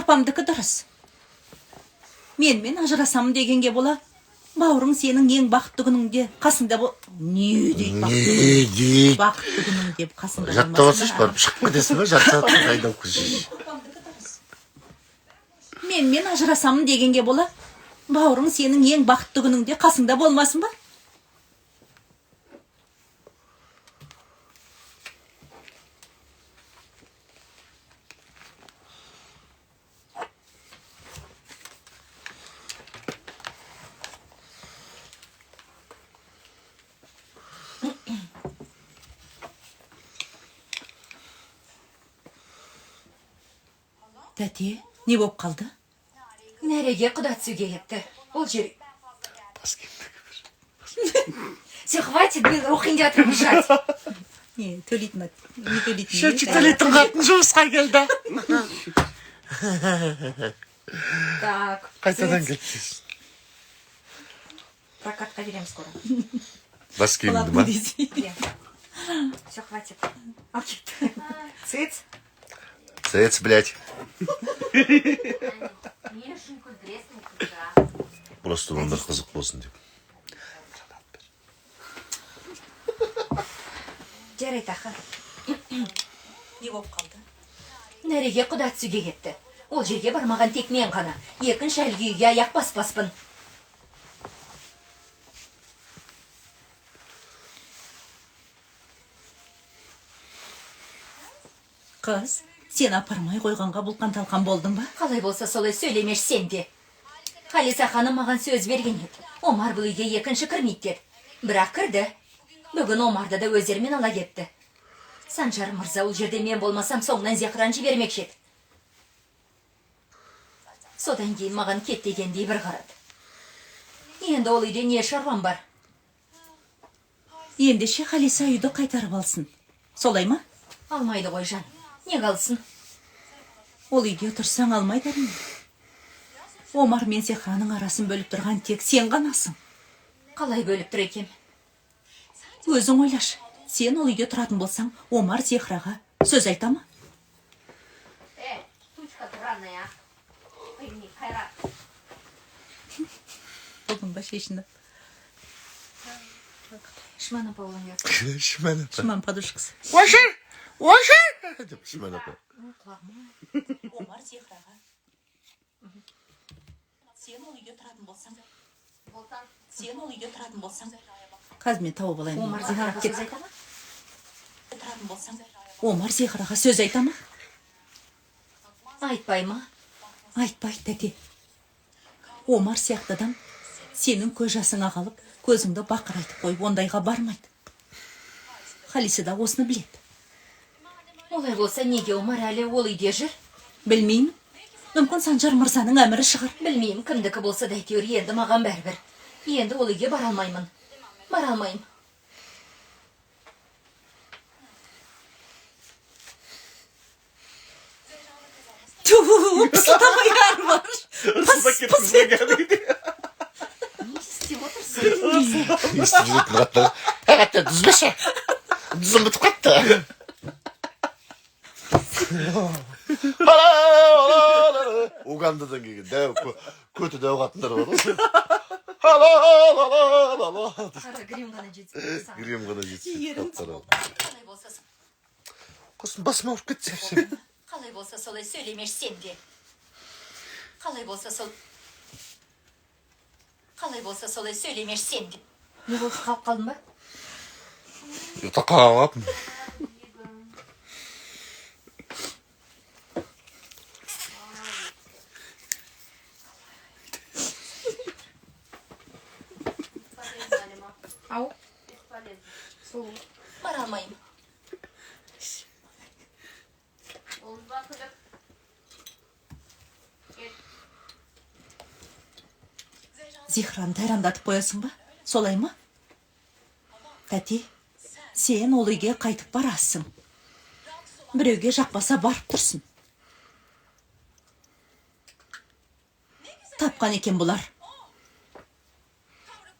Апамдікі дұрыс. Мен ажырасамын дегенге бола, бауырың сенің ең бақытты күніңде қасыңда бол... Не дейді бақытты? Бақытты күнің деп қасыңда болмасын. Жаттаватсыз, барып шығып кетесің ба? Жаттаватсың, қайдап күшіз. Мен ажырасамын дегенге бола, бауырың сенің ең бақытты күніңде қасыңда болмасын ба? Тәте, не болып қалды? Нәреге құда түсуге кетті. Ол жер... Все, хватит, мен оқиын деп атырмын жат. Не, төлейтін ат. Не төлейтін? Шөтші төлейтін қатын жұмысқа келді. Так. Қайтадан кетсіз. Прокатқа береміз скоро. Бас киімді ма? Все, хватит. Ал кетті. Цыц. Цец, блядь. Просто өмір қызық болсын деп. Жарайды, аха. Не болып қалды? Нәреге құда түсуге кетті. Ол жерге бармаған тек мен ғана. Екінші әлгі үйге аяқ баспаспын. Қыз, сен апармай қойғанға бұлқан талқан болдың ба? Қалай болса солай сөйлемеш сен де. Халиса ханым маған сөз берген еді. Омар бұл үйге екінші кірмейді деді. Бірақ кірді. Бүгін Омарды да өздерімен ала кетті. Санжар мырза ол жерде мен болмасам соңынан Зехран жібермекші еді. Содан кейін маған кет дегендей бір қарады. Енді ол үйде не шаруам бар? Ендеше Халиса үйді қайтарып алсын. Солай ма? Алмайды ғой жан. Не қалсын? Ол үйде тұрсаң алмайды әрине. Омар мен Зехраның арасын бөліп тұрған тек сен ғанасың. Қалай бөліп тұр екем? Өзің ойлашы. Сен ол үйде тұратын болсаң, Омар Зехраға сөз айта ма? Тучка драная. Пойми, Хайрат. Бүгін ба шешінді? Шмана Павловна. Шман подушкасы. Уашыр! Уашыр! Деп Шман апа. Омар Зехраға. Сен ол үйде тұратын болсаң. Қазір мен тауып алайын. Омар Зехраға сөз айта ма? Омар Зехраға сөз айта ма? Айтпай ма? Айтпайды, тәте. Омар сияқты адам сенің көз жасыңа қалып, көзіңді бақырайтып қойып, ондайға бармайды. Халиса да осыны біледі. Олай болса неге Омар әлі ол үйде жүр? Білмеймін. Мүмкін Санжар мырзаның әмірі шығар. Білмеймін, кімдікі болса да әйтеуір енді маған бәрібір. Енді ол үйге бара алмаймын. Бара алмаймын. Пысылдамай әрі бар. Пыс. Не істеп отырсың? Естіп жүретін қаттар. Әкетті, дүзбеші. Дүзім бітіп қатты. Угандадан келген көті дәу қатындар бар. Қара грим ғана жетсін. Грем ғана жетсін. Қалай болса... Құсын басыма ұрып кетсе. Қалай болса солай сөйлемеш сен де. Қалай болса солай сөйлемеш сен де. Не болды, қалып қалдың ба? Юта қалап. Ау? Бара алмаймын. Зехранды айрандатып қоясың ба? Солай ма? Тәте, сен ол үйге қайтып барасың. Біреуге жақпаса барып тұрсын. Тапқан екен бұлар.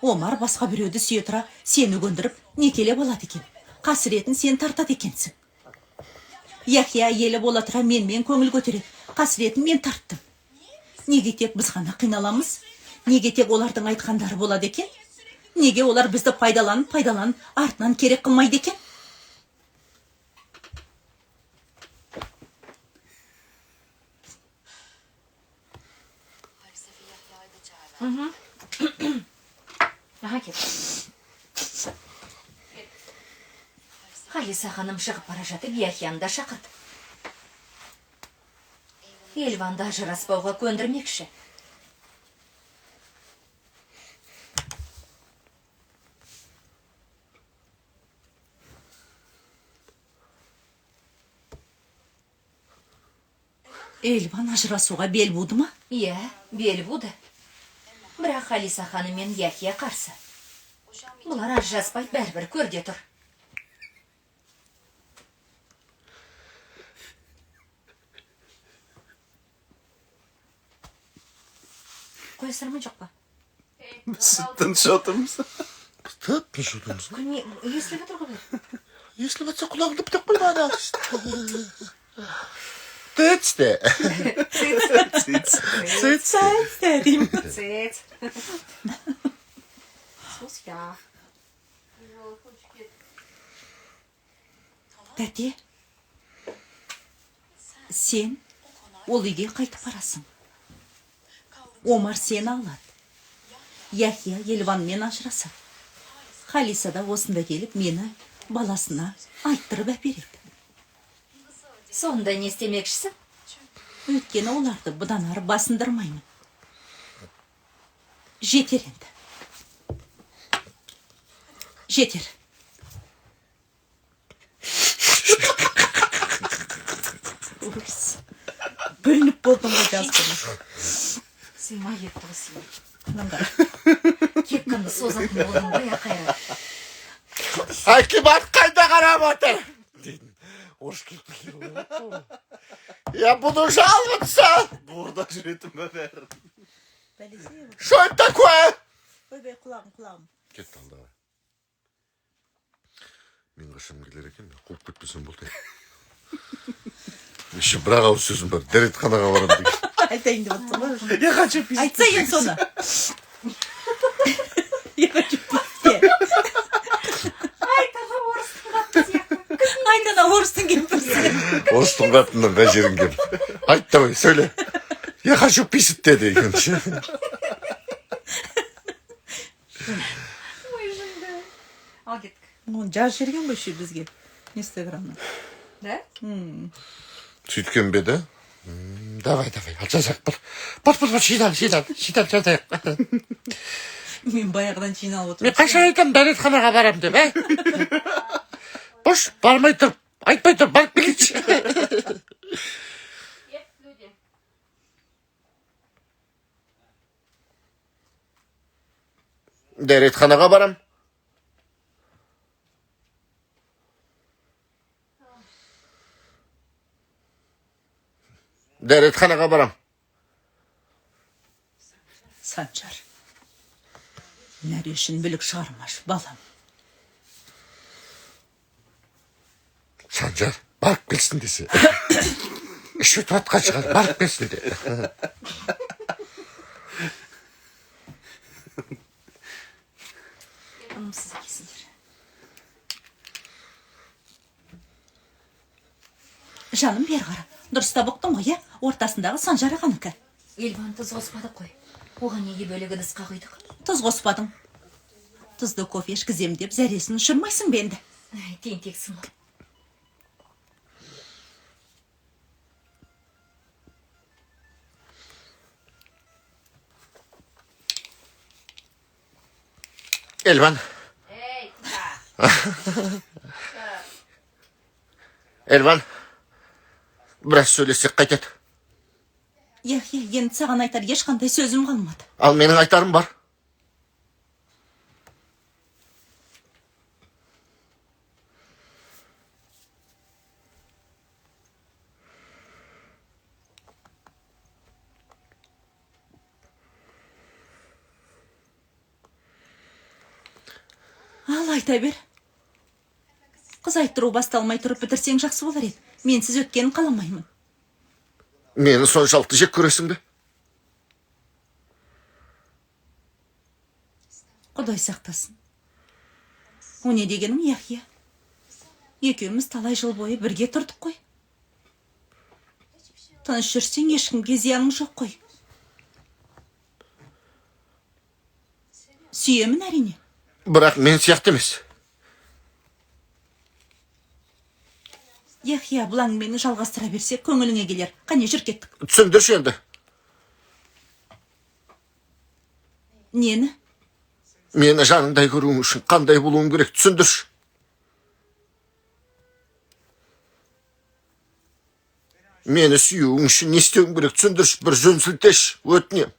Омар басқа біреуді сүйе тұра сені көндіріп некелеп алады екен. Қасіретін сен тартады екенсің. Яхия елі бола тұра менімен көңіл көтереді. қасіретін мен тарттым. Неге тек біз ғана қиналамыз? Неге тек олардың айтқандары болады екен? Неге олар бізді пайдаланып артынан керек қылмайды екен? Аға кет. Халиса ханым шығып бара жатып Яхияны да шақырды. Елванды ажыраспауға көндірмекші. Елван ажырасуға бел буды ма? Иә, бел буды. Бірақ Халиса ханым мен Яхия қарсы. Бұлар ажыраспайды, бәрібір көрде тұр. Қойсырма жоқ па? Тыныш отырмыз. Тыныш отырмыз. Естіліп отыр ғой. Естіліп жатса құлағыңды бітіп қойма ана. Тыц де. Цыц. деймін. Цыц. Сос я. Тәте, сен ол үйге қайтып барасың. Омар сені алады. Яхия Елванмен ажырасады. Халиса да осында келіп мені баласына айттырып әпереді. Сонда не істемекшісің? Өйткені оларды бұдан ары басындырмаймын. Жетер енді. Жетер. Бөлініп болдым ғой жазғыны. Сыймай кетті ғой сыймай. Қанаңдар. Кепканды созатын болдың ғой, ақайра. Акимат қайда қарап отыр? Орыс келіп. Я буду жаловаться. Burada жүретін бе бәрі. Что это такое? Ойбай, құлағым. Кетті алдағы. Мен қашам келер екен, қуып кетпесем болды. Еще бір ауыз сөзім бар, дәретханаға барам деген. Айтайын деп отсың ғой. Я хочу писать. Айтса ең соны. Я хочу писать. Айтана орыстың кемпірсі. Орыстың қатыннан да жерін кем. Айт давай, сөйле. Я хочу писать деді екінші. Ой, жынды. Ал кеттік. Жаз жерген ғой ше бізге. Инстаграмнан. Да? Сөйткен бе еді? Давай, ал жазақ бір. Бар, шидал. Мен баяғыдан жиналып отырмын. Мен қашан айтам дәретханаға барам деп, Бош, бармай тұрып, айтпай тұрып, барып келейінші. Дәретханаға барам. Дәретханаға барам. Санжар. Нәрешін білік шығармаш, балам. Санжар, барып келсін десе. Үш өтіп атқан шығар, барып келсін де. Анымсыз екесіңдер. Жаным бер қара. Дұрыста бұқтың ғой, ортасындағы Санжар ағаныкі. Елван тұз қоспадық қой. Оған неге бөлігі дысқа құйдық? Тұз қоспадың. Тұзды кофе ішкізем деп зәресін ұшырмайсың бенді. Тентексің ғой. Elvan. Elvan. Біраз сөйлесек қайтеді. Енді саған айтар ешқандай сөзім қалмады. Ал менің айтарым бар. Ал айта бер. Қыз айттыру басталмай тұрып бітірсең жақсы болар еді. Менсіз өткенін қаламаймын. Meni sonşaltı jek köresin be. Құдай сақтасын. O ne degenim Yahya? Екеуміз талай жыл бойы бірге тұрдық қой. Тыныш жүрсең ешкімге зияның жоқ қой. Сүйемін әрине. Бірақ мен сияқты емес. Yahya, бұл әңгімені жалғастыра берсек көңіліңе келер. Қане жүр кеттік. Түсіндірші енді. Нені? Мені жаныңдай көруің үшін қандай болуың керек, түсіндірші. Мені сүюің үшін не істеуің керек, түсіндірші. Bir жөн сілтеш, өтінем.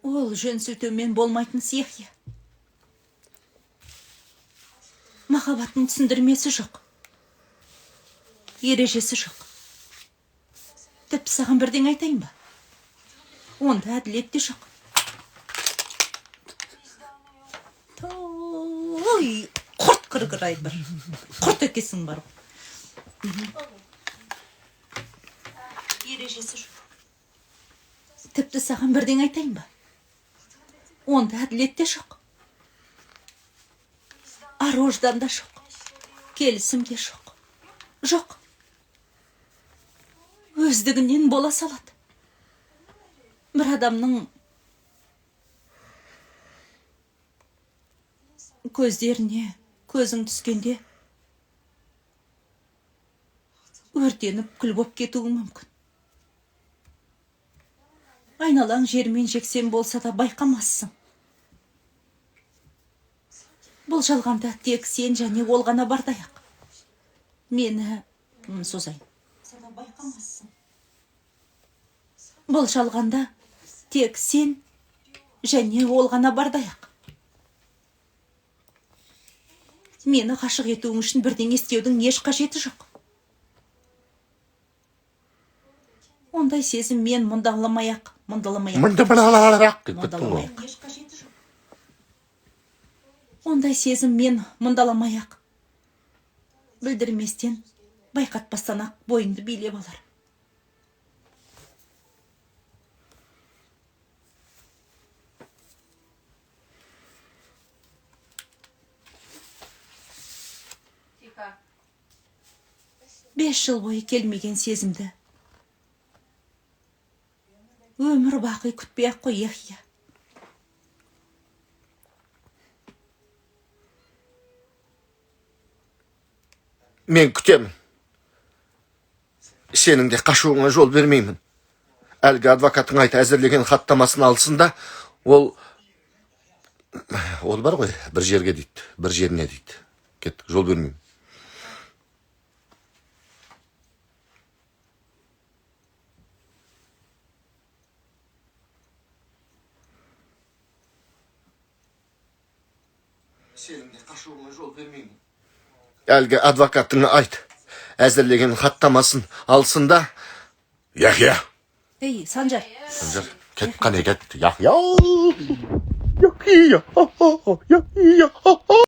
Ол жөн сілтеумен болмайтын Yahya. Махаббаттың түсіндірмесі жоқ. Ережесі жоқ. Тіпті саған бірден айтайын ба? Онда әділет те жоқ. Ой, құрт кіргір ай бір. Құрт екесің бар. Ережесі жоқ. Тіпті саған бірден айтайын ба? Онда әділет те жоқ. Ар-ождан да жоқ. Келісім де жоқ. Жоқ. Өздігінен бола салады. Bir адамның көздеріне көзің түскенде өртеніп күл боп кетуі мүмкін. Айналаң жермен жексен болса да байқамассың. Бұл жалғанда тек сен және ол ғана бардаяқ. Мені созайын. Байқамассың. Бұл жалғанда тек сен және ол ғана бардаяқ. Мені ғашық етуің үшін бірден істеудің еш қажеті жоқ. Ондай сезім мен мұндаламаяқ. Ондай сезім мен мұндаламаяқ. Білдірместен, байқатпастан ақ бойыңды билеп алар. Бес жыл бойы келмеген сезімді өмір бақи күтпей ақ қой, Yahya. Мен күтемін. Сенің де қашуыңа жол бермеймін. Әлгі адвокатың айта әзірлеген хаттамасын алсын да, ол бар ғой, бір жерге дейді, бір жеріне дейді. Кеттік, жол бермеймін. Сенің де қашуыңа жол бермеймін. Әлгі адвокатыңа айт, әзірлеген хаттамасын алсын да. Yahya. Ей, Санжар. Санжар, кет, қане кет. Yahya. Yahya.